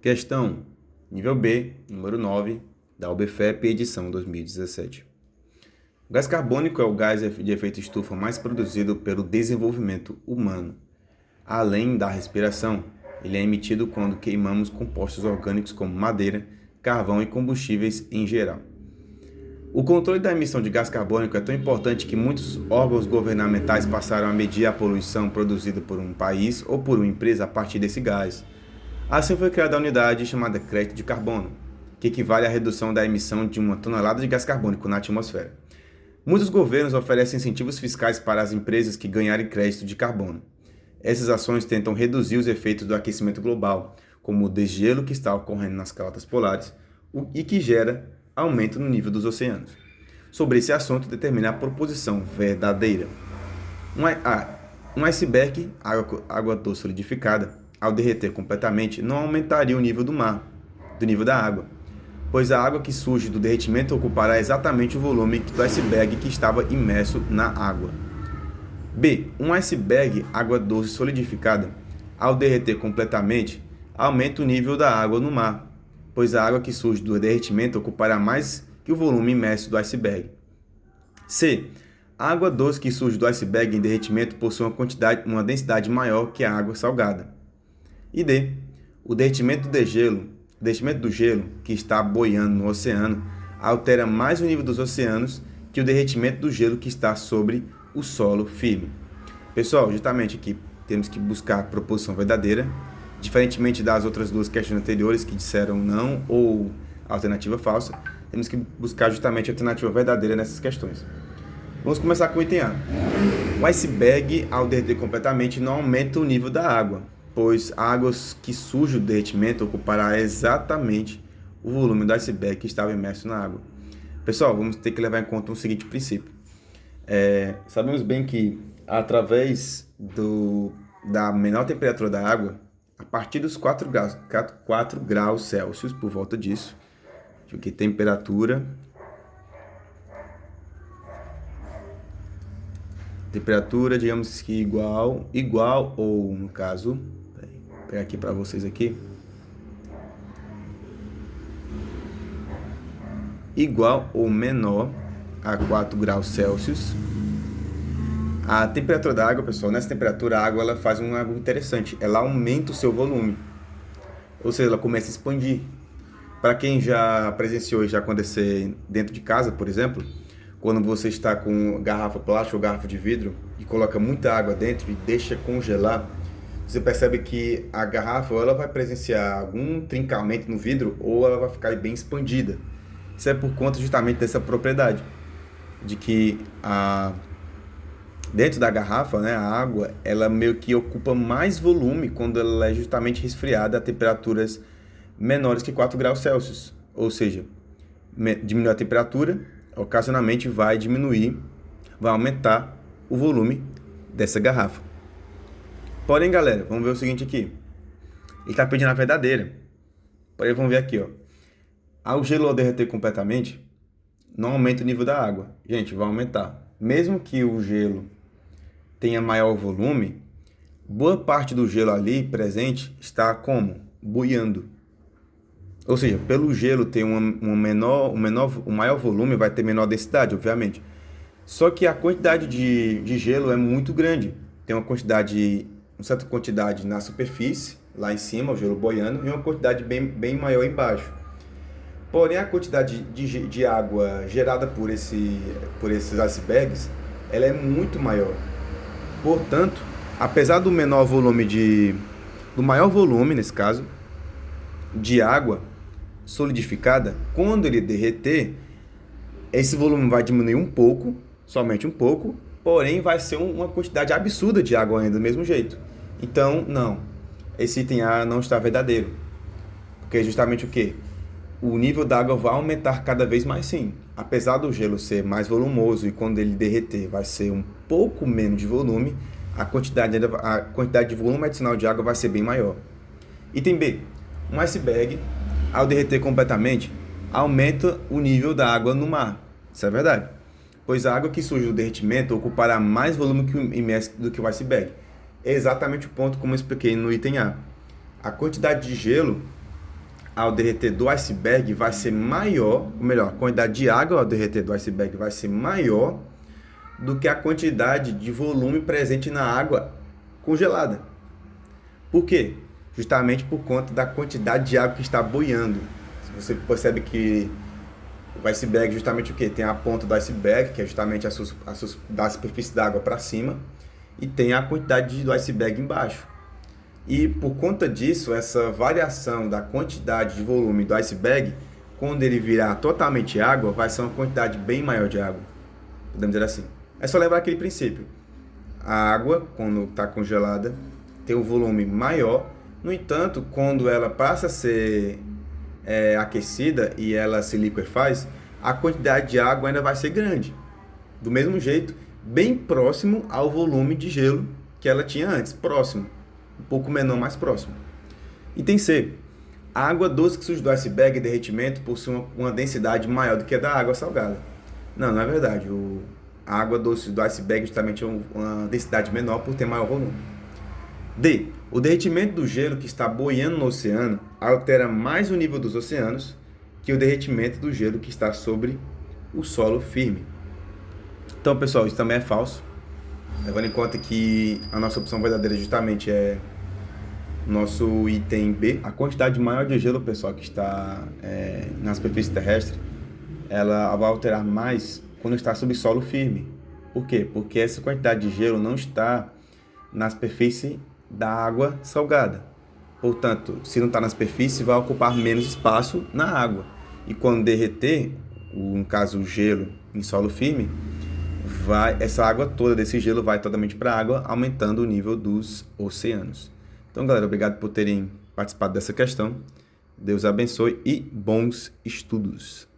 Questão, nível B, número 9, da UBFEP, edição 2017. O gás carbônico é o gás de efeito estufa mais produzido pelo desenvolvimento humano. Além da respiração, ele é emitido quando queimamos compostos orgânicos como madeira, carvão e combustíveis em geral. O controle da emissão de gás carbônico é tão importante que muitos órgãos governamentais passaram a medir a poluição produzida por um país ou por uma empresa a partir desse gás. Assim foi criada a unidade chamada crédito de carbono, que equivale à redução da emissão de 1 tonelada de gás carbônico na atmosfera. Muitos governos oferecem incentivos fiscais para as empresas que ganharem crédito de carbono. Essas ações tentam reduzir os efeitos do aquecimento global, como o degelo que está ocorrendo nas calotas polares e que gera aumento no nível dos oceanos. Sobre esse assunto, determina a proposição verdadeira. Um iceberg, água doce solidificada, ao derreter completamente, não aumentaria o nível do mar, do nível da água, pois a água que surge do derretimento ocupará exatamente o volume do iceberg que estava imerso na água. B. Um iceberg, água doce solidificada, ao derreter completamente, aumenta o nível da água no mar, pois a água que surge do derretimento ocupará mais que o volume imerso do iceberg. C. A água doce que surge do iceberg em derretimento possui uma densidade maior que a água salgada. E D. O derretimento do gelo que está boiando no oceano altera mais o nível dos oceanos que o derretimento do gelo que está sobre o solo firme. Pessoal, justamente aqui temos que buscar a proposição verdadeira, diferentemente das outras duas questões anteriores que disseram não ou alternativa falsa, temos que buscar justamente a alternativa verdadeira nessas questões. Vamos começar com o item A. O iceberg, ao derreter completamente, não aumenta o nível da água, pois a água que surge do derretimento ocupará exatamente o volume do iceberg que estava imerso na água. Pessoal, vamos ter que levar em conta um seguinte princípio. Sabemos bem que através da menor temperatura da água, a partir dos 4 graus Celsius, por volta disso, que temperatura, digamos que igual ou, no caso, vou pegar aqui para vocês aqui, igual ou menor a 4 graus Celsius. A temperatura da água, pessoal, nessa temperatura a água ela faz algo interessante, ela aumenta o seu volume, ou seja, ela começa a expandir. Para quem já presenciou e já acontecer dentro de casa, por exemplo, quando você está com garrafa plástica ou garrafa de vidro e coloca muita água dentro e deixa congelar, você percebe que a garrafa ou ela vai presenciar algum trincamento no vidro ou ela vai ficar bem expandida. Isso é por conta justamente dessa propriedade, de que dentro da garrafa, né, a água, ela meio que ocupa mais volume quando ela é justamente resfriada a temperaturas menores que 4 graus Celsius. Ou seja, diminui a temperatura, ocasionalmente vai aumentar o volume dessa garrafa. Porém, galera, vamos ver o seguinte aqui. Ele está pedindo a verdadeira. Porém, vamos ver aqui, ó. Ao gelo derreter completamente, não aumenta o nível da água. Gente, vai aumentar. Mesmo que o gelo tenha maior volume, boa parte do gelo ali presente está como? Boiando. Ou seja, pelo gelo ter um maior volume, vai ter menor densidade, obviamente. Só que a quantidade de gelo é muito grande. Tem uma certa quantidade na superfície, lá em cima, o gelo boiando, e uma quantidade bem maior embaixo. Porém, a quantidade de água gerada por esses icebergs, ela é muito maior. Portanto, apesar do maior volume, nesse caso, de água solidificada, quando ele derreter, esse volume vai diminuir um pouco, somente um pouco, porém vai ser uma quantidade absurda de água ainda do mesmo jeito. Então, não, esse item A não está verdadeiro, porque justamente o quê? O nível da água vai aumentar cada vez mais sim. Apesar do gelo ser mais volumoso e quando ele derreter vai ser um pouco menos de volume, a quantidade de volume adicional de água vai ser bem maior. Item B. Um iceberg, ao derreter completamente, aumenta o nível da água no mar. Isso é verdade. Pois a água que surge do derretimento ocupará mais volume do que o iceberg. É exatamente o ponto como eu expliquei no item A. A quantidade de gelo ao derreter do iceberg vai ser maior, ou melhor, a quantidade de água ao derreter do iceberg vai ser maior do que a quantidade de volume presente na água congelada. Por quê? Justamente por conta da quantidade de água que está boiando. Você percebe que o iceberg justamente o quê? Tem a ponta do iceberg, que é justamente da superfície da água para cima, e tem a quantidade do iceberg embaixo. E por conta disso, essa variação da quantidade de volume do iceberg, quando ele virar totalmente água, vai ser uma quantidade bem maior de água. Podemos dizer assim. É só lembrar aquele princípio. A água, quando está congelada, tem um volume maior. No entanto, quando ela passa a ser aquecida e ela se liquefaz, a quantidade de água ainda vai ser grande. Do mesmo jeito, bem próximo ao volume de gelo que ela tinha antes. Próximo. Um pouco menor, mais próximo. Item C. A água doce que surge do iceberg em derretimento possui uma densidade maior do que a da água salgada. Não é verdade. A água doce do iceberg justamente é uma densidade menor por ter maior volume. D. O derretimento do gelo que está boiando no oceano altera mais o nível dos oceanos que o derretimento do gelo que está sobre o solo firme. Então, pessoal, isso também é falso. Levando em conta que a nossa opção verdadeira justamente é nosso item B. A quantidade maior de gelo, pessoal, que está na superfície terrestre, ela vai alterar mais quando está sob solo firme. Por quê? Porque essa quantidade de gelo não está na superfície da água salgada. Portanto, se não está na superfície, vai ocupar menos espaço na água. E quando derreter, no caso o gelo em solo firme, essa água toda desse gelo vai totalmente para a água, aumentando o nível dos oceanos. Então, galera, obrigado por terem participado dessa questão. Deus abençoe e bons estudos.